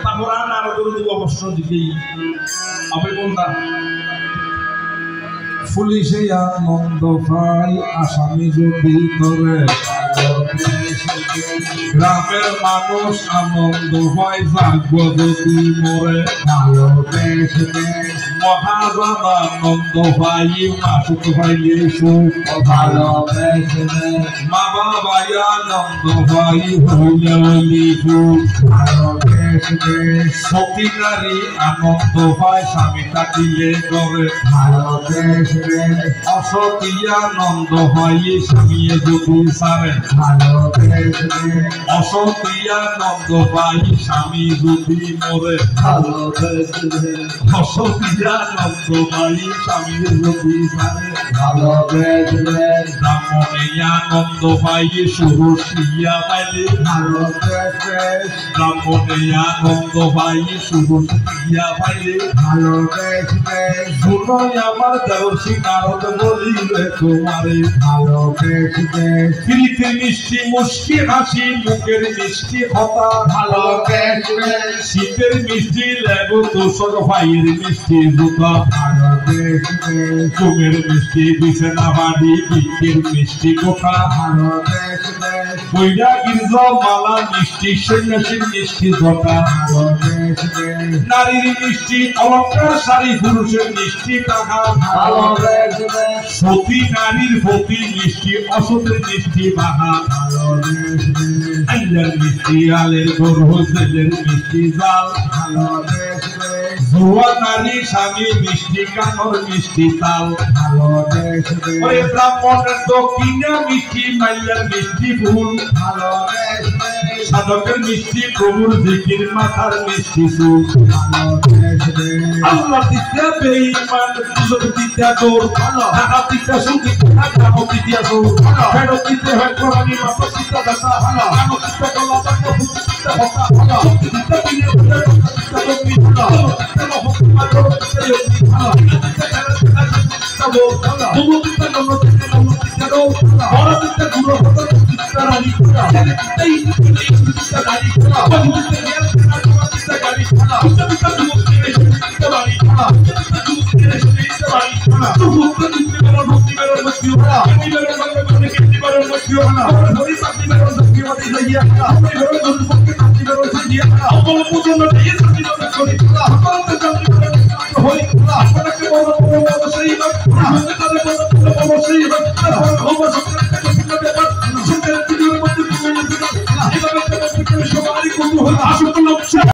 তারপর আর করে দেবো অবশ্য দিকেই আপনি কোনটা পুলিশে আনন্দ পাই আসামি যদি ধরে গ্রামের মানুষ আনন্দ হয় ভাগ্য যদি মরে মহাজন আনন্দ পাই মাসুক পাইলে সুখ ভালোবেসে মা বাবাই আনন্দ পাই হইলে হইলে সুখ ভালোবেসে সতী নারী আনন্দ পায় স্বামী থাকিলে করে ভালোবেসে অসতী আনন্দ হয় স্বামী যদি সারে ভালোবেসে অসতী আনন্দ পাই স্বামী যদি মরে ভালোবেসে অসতী আনন্দ পাই স্বামী যদি সারে ভালোবেসে ব্রাহ্মণে আনন্দ পাই সুরসিয়া পাইলে ভালোবেসে ব্রাহ্মণে আনন্দ পাই সুরসিয়া পাইলে ভালোবেসে শুনোই আমার দেবর্ষি নারদ বলিলে তোমারে ভালোবেসে ফিরিতে মিষ্টি মুষ্টি হাসি মুখের মিষ্টি কথা ভালোবেসে শীতের মিষ্টি লেবু তোষক ভাইয়ের মিষ্টি জুতা ভালোবেসে চুমের মিষ্টি বিছানা বাড়ি বিকের মিষ্টি কোঠা ভালোবেসে বৈরা গির্জা মালা মিষ্টি সন্ন্যাসীর মিষ্টি ধোকা ভালোবেসে নারীর মিষ্টি অলঙ্কার শাড়ি পুরুষের মিষ্টি টাকা ভালোবেসে সতী নারীর প্রতি মিষ্টি অসতের মিষ্টি বাহা ভালোবেসে আইলার মিষ্টি আলের গরু ছেলের মিষ্টি জাল ভালোবেসে জুয়া নারী স্বামী মিষ্টি কানর মিষ্টি তাল ভালোবেসে ওই ব্রাহ্মণের দক্ষিণা মিষ্টি মাইলার মিষ্টি ফুল ভালোবেসে সাধকের মিষ্টি প্রভুর জিকির মাথার মিষ্টি সুখ ভালোবেসে আল্লাহ দিতে বেঈমান দুজক দিতে দৌড় টাকা দিতে সুদি টাকা দিতে দৌড় ফেরত দিতে হয় কোরআনি মাথা দিতে দাতা কাম দিতে গলা বাক্য দিতে হতা দিতে দিনে দিতে দিতে